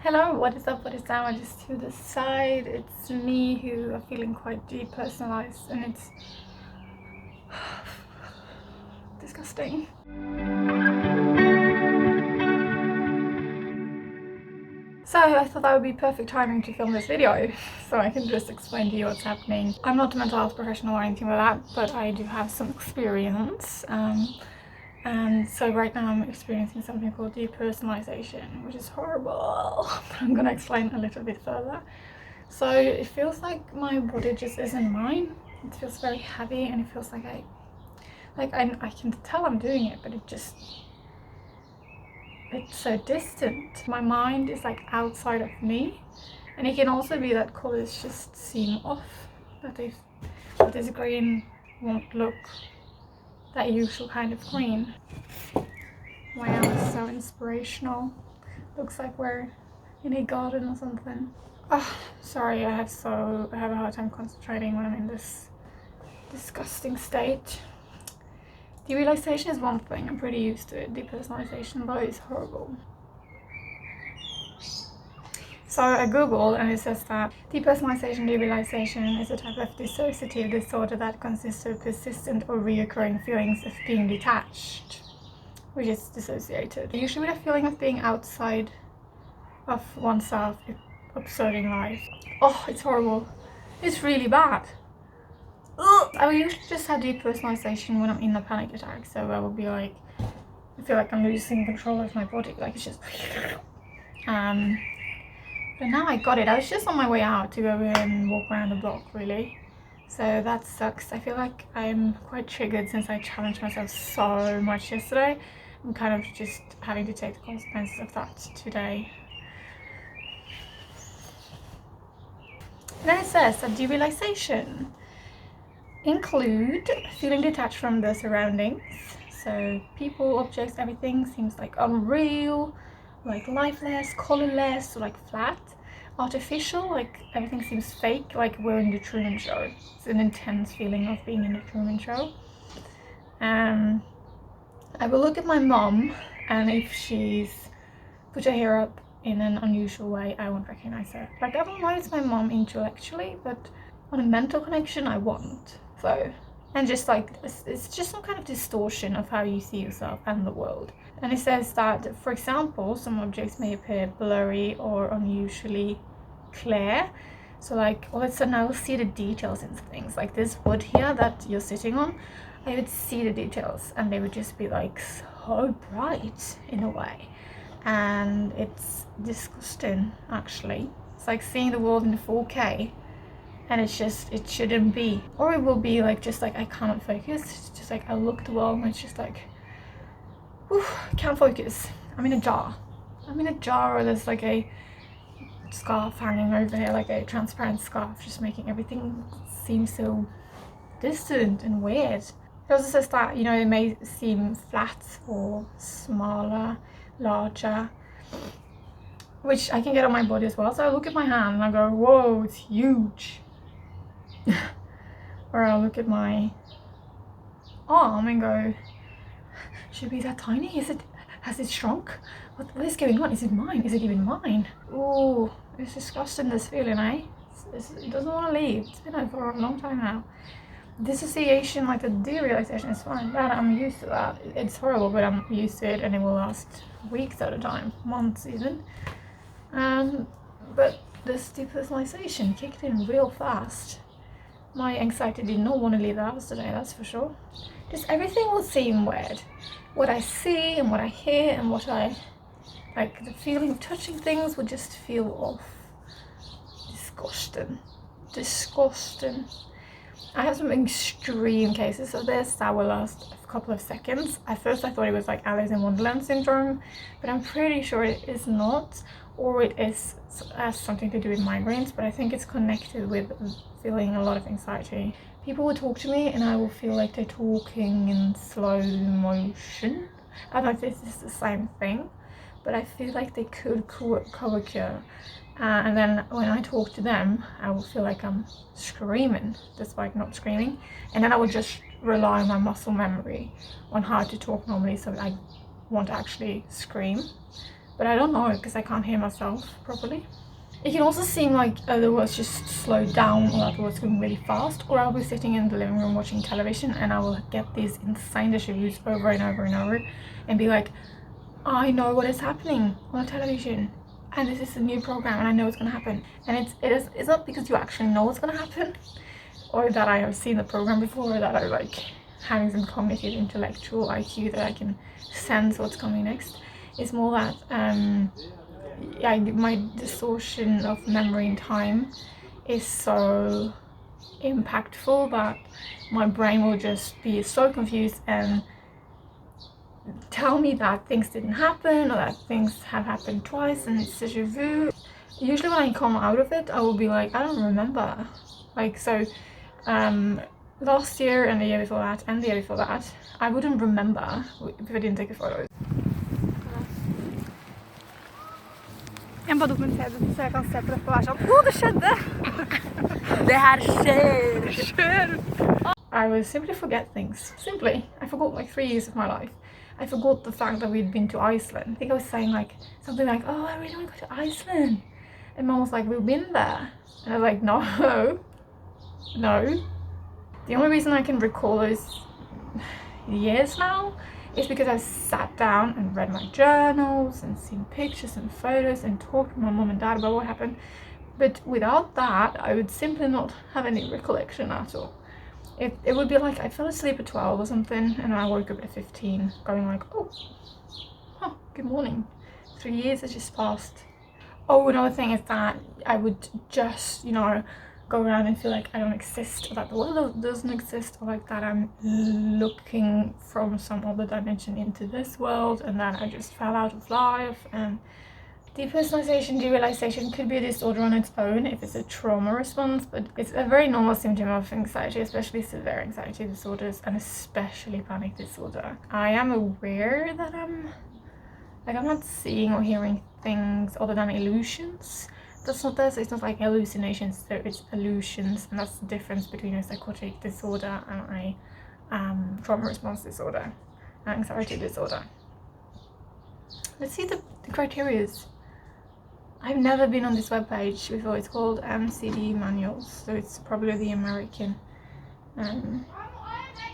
Hello, what is up, what is down, what is to the side? It's me who are feeling quite depersonalized and it's disgusting. So I thought that would be perfect timing to film this video so I can just explain to you what's happening. I'm not a mental health professional or anything like that, but I do have some experience. And so right now I'm experiencing something called depersonalization, which is horrible, but I'm gonna explain a little bit further. So it feels like my body just isn't mine. It feels very heavy and it feels like I can tell I'm doing it, but it's so distant. My mind is like outside of me, and it can also be that colors just seem off, that this green won't look that usual kind of green. Wow, it's so inspirational. Looks like we're in a garden or something. Oh, sorry, I have a hard time concentrating when I'm in this disgusting state. Derealization is one thing, I'm pretty used to it. Depersonalization though is horrible. So I googled and it says that depersonalization, derealization is a type of dissociative disorder that consists of persistent or reoccurring feelings of being detached, which is dissociated. Usually with a feeling of being outside of oneself, observing life. Oh, it's horrible. It's really bad. Ugh. I will usually just have depersonalization when I'm in a panic attack, so I will be like, I feel like I'm losing control of my body, like it's just but now I got it. I was just on my way out to go and walk around the block, really, so that sucks. I feel like I'm quite triggered since I challenged myself so much yesterday. I'm kind of just having to take the consequences of that today. And then it says that derealization include feeling detached from the surroundings, so people, objects, everything seems like unreal, like lifeless, colorless, or like flat, artificial, like everything seems fake, like we're in the Truman Show. It's an intense feeling of being in the Truman Show. I will look at my mom, and if she's put her hair up in an unusual way, I won't recognize her. Like, I don't know it's my mom intellectually, but on a mental connection I won't. So, and just like it's just some kind of distortion of how you see yourself and the world. And it says that, for example, some objects may appear blurry or unusually clear. So like all of a sudden I will see the details in things, like this wood here that you're sitting on. I would see the details and they would just be like so bright in a way, and it's disgusting actually. It's like seeing the world in 4K, and it's just, it shouldn't be. Or it will be like just like I cannot focus. It's just like I look at the world and it's just like, whew, can't focus. I'm in a jar, or there's like a scarf hanging over here, like a transparent scarf, just making everything seem so distant and weird. It also says that, you know, it may seem flat or smaller, larger, which I can get on my body as well. So I look at my hand and I go, whoa, it's huge. Or I'll look at my arm and go, should it be that tiny? Has it shrunk? What is going on? Is it mine? Is it even mine? Ooh, it's disgusting, this feeling, eh? It doesn't want to leave. It's been on for a long time now. Dissociation, like the derealization, is fine. That I'm used to that. It's horrible, but I'm used to it, and it will last weeks at a time, months even. But this depersonalization kicked in real fast. My anxiety did not want to leave the house today, that's for sure. Just everything will seem weird. What I see and what I hear and what I, like the feeling of touching things would just feel off. Disgusting. I have some extreme cases of this that will last a couple of seconds. At first I thought it was like Alice in Wonderland syndrome, but I'm pretty sure it is not, or it has something to do with migraines, but I think it's connected with feeling a lot of anxiety. People will talk to me and I will feel like they're talking in slow motion. I don't know if this is the same thing, but I feel like they could co-occur. And then when I talk to them, I will feel like I'm screaming, despite not screaming. And then I will just rely on my muscle memory on how to talk normally, so I won't actually scream. but I don't know because I can't hear myself properly. It can also seem like the words just slowed down, or that the words going really fast, or I'll be sitting in the living room watching television and I will get these insane deja vus over and over and over and be like, I know what is happening on the television and this is a new program and I know what's going to happen. And it's not because you actually know what's going to happen or that I have seen the program before, or that I like having some cognitive intellectual IQ that I can sense what's coming next. It's more that my distortion of memory and time is so impactful that my brain will just be so confused and tell me that things didn't happen or that things have happened twice and it's déjà vu. Usually when I come out of it, I will be like, I don't remember. Like, so last year and the year before that and the year before that, I wouldn't remember if I didn't take a photo. Jeg bare dokumenterer det så jeg kan se på dette og være sånn, det skjedde! Det her skjer! I would simply forget things. Simply. I forgot like 3 years of my life. I forgot the fact that we'd been to Iceland. I think I was saying like something like, oh, I really want to go to Iceland. And Mom was like, we've been there. And I was like, no. The only reason I can recall those years now is because I sat down and read my journals and seen pictures and photos and talked to my mom and dad about what happened. But without that, I would simply not have any recollection at all. It would be like I fell asleep at 12 or something and I woke up at 15 going like, oh, good morning. 3 years has just passed. Oh, another thing is that I would just, you know, go around and feel like I don't exist, or that the world doesn't exist, or like that I'm looking from some other dimension into this world and that I just fell out of life. And depersonalization, derealization could be a disorder on its own if it's a trauma response, but it's a very normal symptom of anxiety, especially severe anxiety disorders and especially panic disorder. I am aware that I'm not seeing or hearing things other than illusions. That's not this, it's not like hallucinations, so it's illusions, and that's the difference between a psychotic disorder and a trauma response disorder, an anxiety disorder. Let's see the criteria. I've never been on this webpage before. It's called MCD manuals, so it's probably the American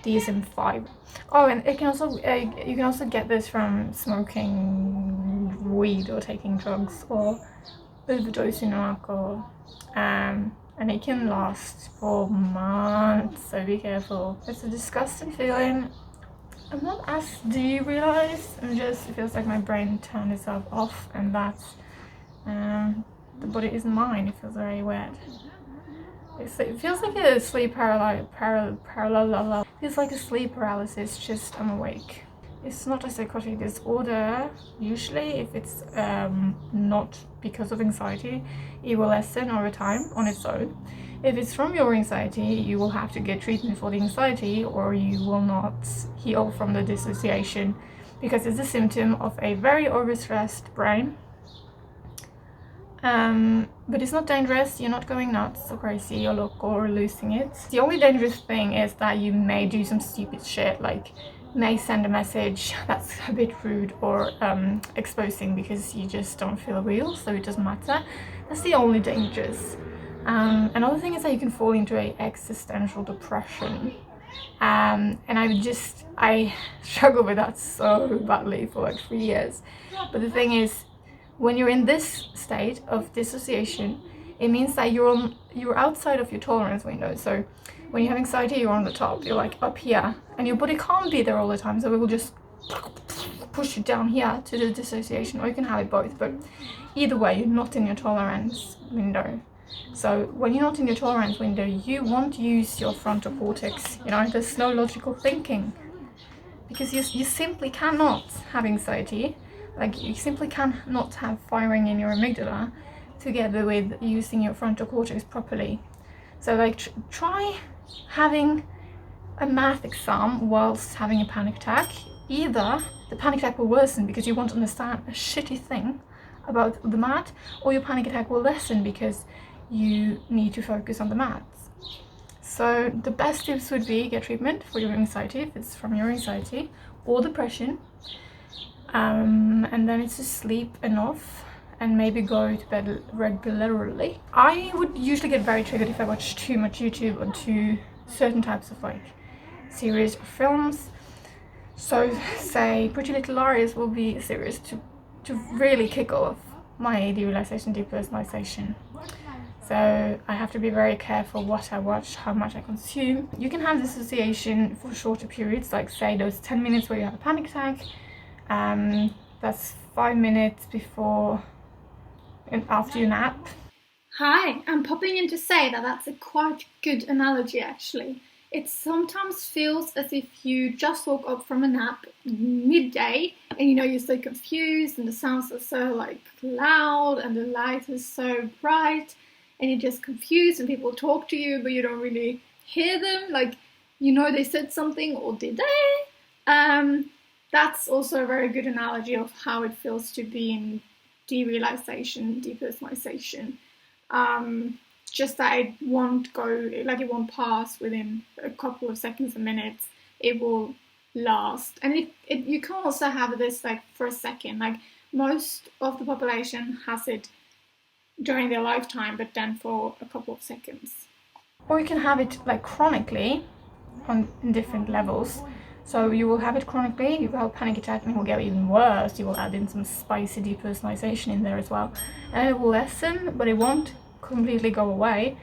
DSM-5. Oh, and it can also you can also get this from smoking weed or taking drugs or overdosing on alcohol, and it can last for months, so be careful. It's a disgusting feeling. I'm not as derealized, it feels like my brain turned itself off, and that's the body isn't mine. It feels very weird. It feels like a sleep feels like a sleep paralysis, just I'm awake. It's not a psychotic disorder. Usually, if it's not because of anxiety, it will lessen over time on its own. If it's from your anxiety, you will have to get treatment for the anxiety, or you will not heal from the dissociation, because it's a symptom of a very overstressed brain. But it's not dangerous. You're not going nuts or crazy or loco or losing it. The only dangerous thing is that you may do some stupid shit, like may send a message that's a bit rude or exposing because you just don't feel real, so it doesn't matter. That's the only dangers. Another thing is that you can fall into a existential depression, and I struggled with that so badly for like 3 years. But the thing is, when you're in this state of dissociation, it means that you're outside of your tolerance window. So when you have anxiety, you're on the top, you're like up here, and your body can't be there all the time, so it will just push you down here to the dissociation, or you can have it both, but either way, you're not in your tolerance window. So when you're not in your tolerance window, you won't use your frontal cortex, you know, there's no logical thinking, because you simply cannot have anxiety, like you simply cannot have firing in your amygdala together with using your frontal cortex properly. So like try having a math exam whilst having a panic attack. Either the panic attack will worsen because you won't understand a shitty thing about the math, or your panic attack will lessen because you need to focus on the maths. So the best tips would be get treatment for your anxiety if it's from your anxiety or depression. and then it's to sleep enough and maybe go to bed regularly. I would usually get very triggered if I watch too much YouTube or too certain types of like series or films. So say Pretty Little Liars will be a series to really kick off my derealization, depersonalization. So I have to be very careful what I watch, how much I consume. You can have dissociation for shorter periods, like say those 10 minutes where you have a panic attack. That's 5 minutes before and after your nap. Hi, I'm popping in to say that that's a quite good analogy actually. It sometimes feels as if you just woke up from a nap midday and you're so confused and the sounds are so like loud and the light is so bright and you're just confused and people talk to you but you don't really hear them, like they said something or did they? That's also a very good analogy of how it feels to be in derealization, depersonalization. Just that it won't go, like it won't pass within a couple of seconds or minutes. It will last. And you can also have this like for a second, like most of the population has it during their lifetime, but then for a couple of seconds. Or you can have it like chronically on different levels. So you will have it chronically, you will have a panic attack and it will get even worse. You will add in some spicy depersonalization in there as well. And it will lessen, but it won't completely go away.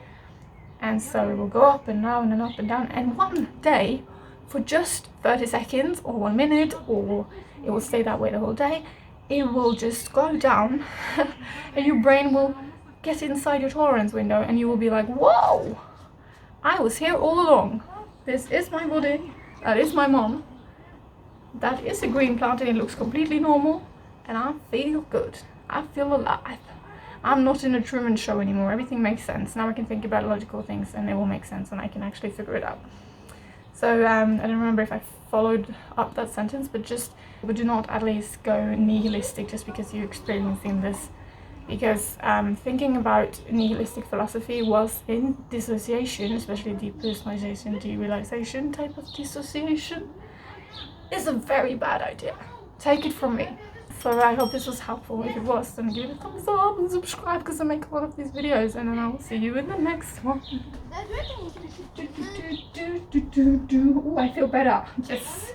And so it will go up and down and up and down. And one day, for just 30 seconds or 1 minute, or it will stay that way the whole day, it will just go down and your brain will get inside your tolerance window and you will be like, whoa, I was here all along. This is my body. That is my mom. That is a green plant and it looks completely normal. And I feel good. I feel alive. I'm not in a Truman Show anymore. Everything makes sense. Now I can think about logical things and it will make sense and I can actually figure it out. So I don't remember if I followed up that sentence, but do not at least go nihilistic just because you're experiencing this. Because thinking about nihilistic philosophy was in dissociation, especially depersonalization, derealization type of dissociation, is a very bad idea. Take it from me. So I hope this was helpful. If it was, then give it a thumbs up and subscribe because I make a lot of these videos, and then I will see you in the next one. Oh, I feel better. Yes.